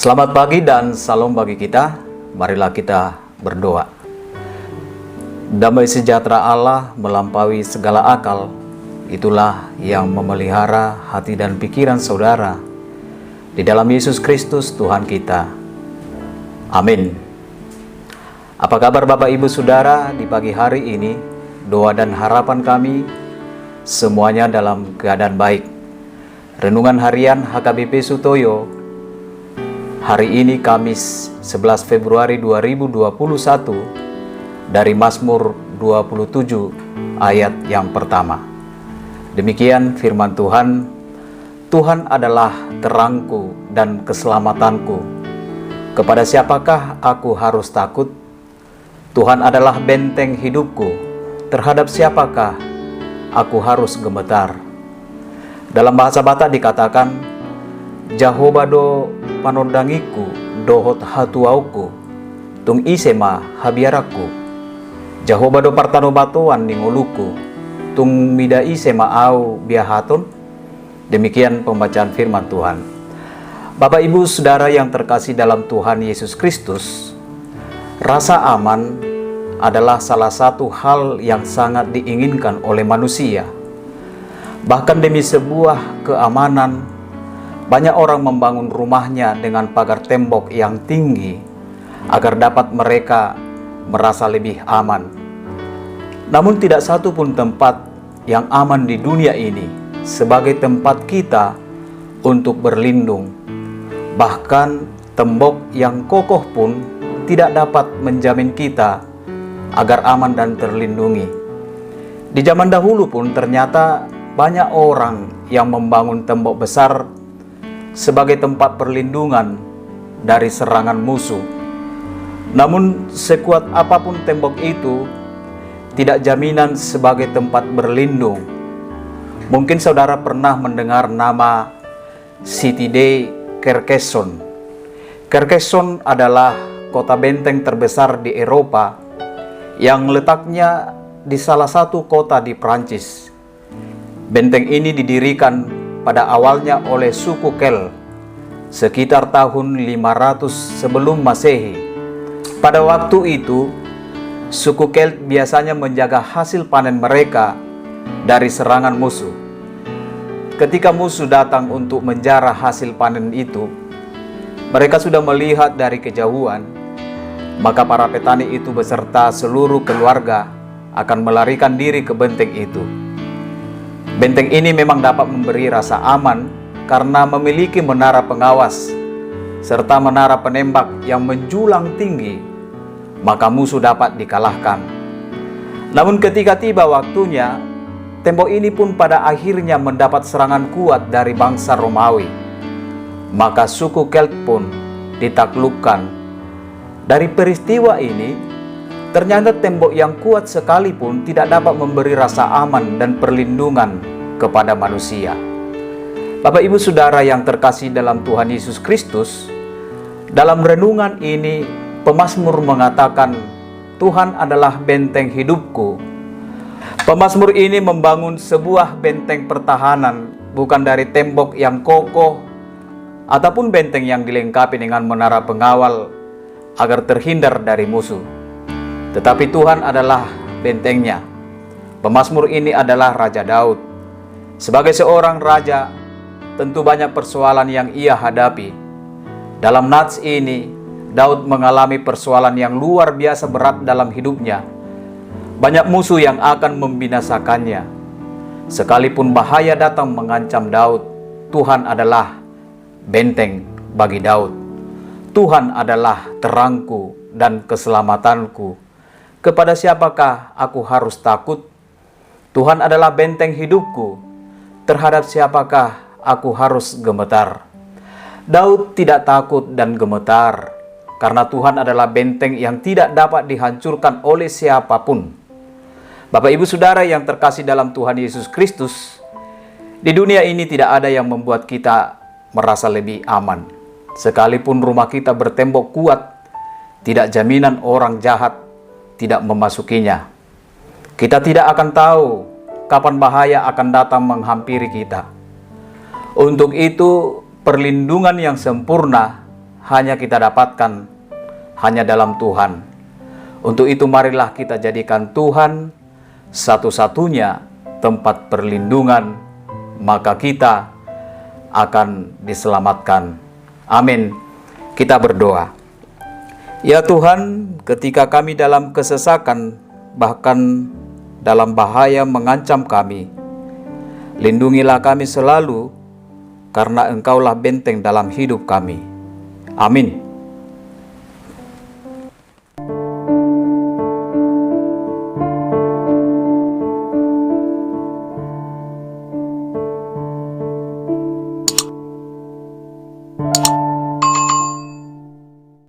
Selamat pagi dan salam bagi kita. Marilah kita berdoa. Damai sejahtera Allah melampaui segala akal. Itulah yang memelihara hati dan pikiran saudara di dalam Yesus Kristus Tuhan kita. Amin. Apa kabar Bapak Ibu Saudara di pagi hari ini? Doa dan harapan kami semuanya dalam keadaan baik. Renungan harian HKBP Sutoyo hari ini Kamis 11 Februari 2021 dari Mazmur 27 ayat yang pertama. Demikian firman Tuhan. Tuhan adalah terangku dan keselamatanku. Kepada siapakah aku harus takut? Tuhan adalah benteng hidupku. Terhadap siapakah aku harus gemetar? Dalam bahasa Batak dikatakan, Jahobado panondangiku dohot hatuauku tung isema habiaraku. Jahobado partanobatoan ningoluku tung mida isema au biahaton. Demikian pembacaan firman Tuhan. Bapak Ibu Saudara yang terkasih dalam Tuhan Yesus Kristus, rasa aman adalah salah satu hal yang sangat diinginkan oleh manusia. Bahkan demi sebuah keamanan, banyak orang membangun rumahnya dengan pagar tembok yang tinggi agar dapat mereka merasa lebih aman. Namun tidak satu pun tempat yang aman di dunia ini sebagai tempat kita untuk berlindung. Bahkan tembok yang kokoh pun tidak dapat menjamin kita agar aman dan terlindungi. Di zaman dahulu pun ternyata banyak orang yang membangun tembok besar sebagai tempat perlindungan dari serangan musuh. Namun sekuat apapun tembok itu, tidak jaminan sebagai tempat berlindung. Mungkin saudara pernah mendengar nama City de Carcassonne. Carcassonne adalah kota benteng terbesar di Eropa yang letaknya di salah satu kota di Prancis. Benteng ini didirikan pada awalnya oleh suku Kel sekitar tahun 500 sebelum Masehi. Pada waktu itu, suku Kel biasanya menjaga hasil panen mereka dari serangan musuh. Ketika musuh datang untuk menjarah hasil panen itu, mereka sudah melihat dari kejauhan, maka para petani itu beserta seluruh keluarga akan melarikan diri ke benteng itu. Benteng ini memang dapat memberi rasa aman karena memiliki menara pengawas serta menara penembak yang menjulang tinggi, maka musuh dapat dikalahkan. Namun ketika tiba waktunya, tembok ini pun pada akhirnya mendapat serangan kuat dari bangsa Romawi. Maka suku Kelt pun ditaklukkan. Dari peristiwa ini, ternyata tembok yang kuat sekalipun tidak dapat memberi rasa aman dan perlindungan kepada manusia. Bapak Ibu Saudara yang terkasih dalam Tuhan Yesus Kristus, dalam renungan ini pemazmur mengatakan, Tuhan adalah benteng hidupku. Pemazmur ini membangun sebuah benteng pertahanan, bukan dari tembok yang kokoh ataupun benteng yang dilengkapi dengan menara pengawal agar terhindar dari musuh. Tetapi Tuhan adalah bentengnya. Pemazmur ini adalah Raja Daud. Sebagai seorang raja, tentu banyak persoalan yang ia hadapi. Dalam nats ini, Daud mengalami persoalan yang luar biasa berat dalam hidupnya. Banyak musuh yang akan membinasakannya. Sekalipun bahaya datang mengancam Daud, Tuhan adalah benteng bagi Daud. Tuhan adalah terangku dan keselamatanku. Kepada siapakah aku harus takut? Tuhan adalah benteng hidupku. Terhadap siapakah aku harus gemetar? Daud tidak takut dan gemetar karena Tuhan adalah benteng yang tidak dapat dihancurkan oleh siapapun. Bapak Ibu Saudara yang terkasih dalam Tuhan Yesus Kristus, di dunia ini tidak ada yang membuat kita merasa lebih aman. Sekalipun rumah kita bertembok kuat, tidak jaminan orang jahat tidak memasukinya. Kita tidak akan tahu kapan bahaya akan datang menghampiri kita. Untuk itu, perlindungan yang sempurna hanya kita dapatkan hanya dalam Tuhan. Untuk itu marilah kita jadikan Tuhan satu-satunya tempat perlindungan, maka kita akan diselamatkan. Amin. Kita berdoa. Ya Tuhan, ketika kami dalam kesesakan, bahkan dalam bahaya mengancam kami, lindungilah kami selalu, karena Engkaulah benteng dalam hidup kami. Amin.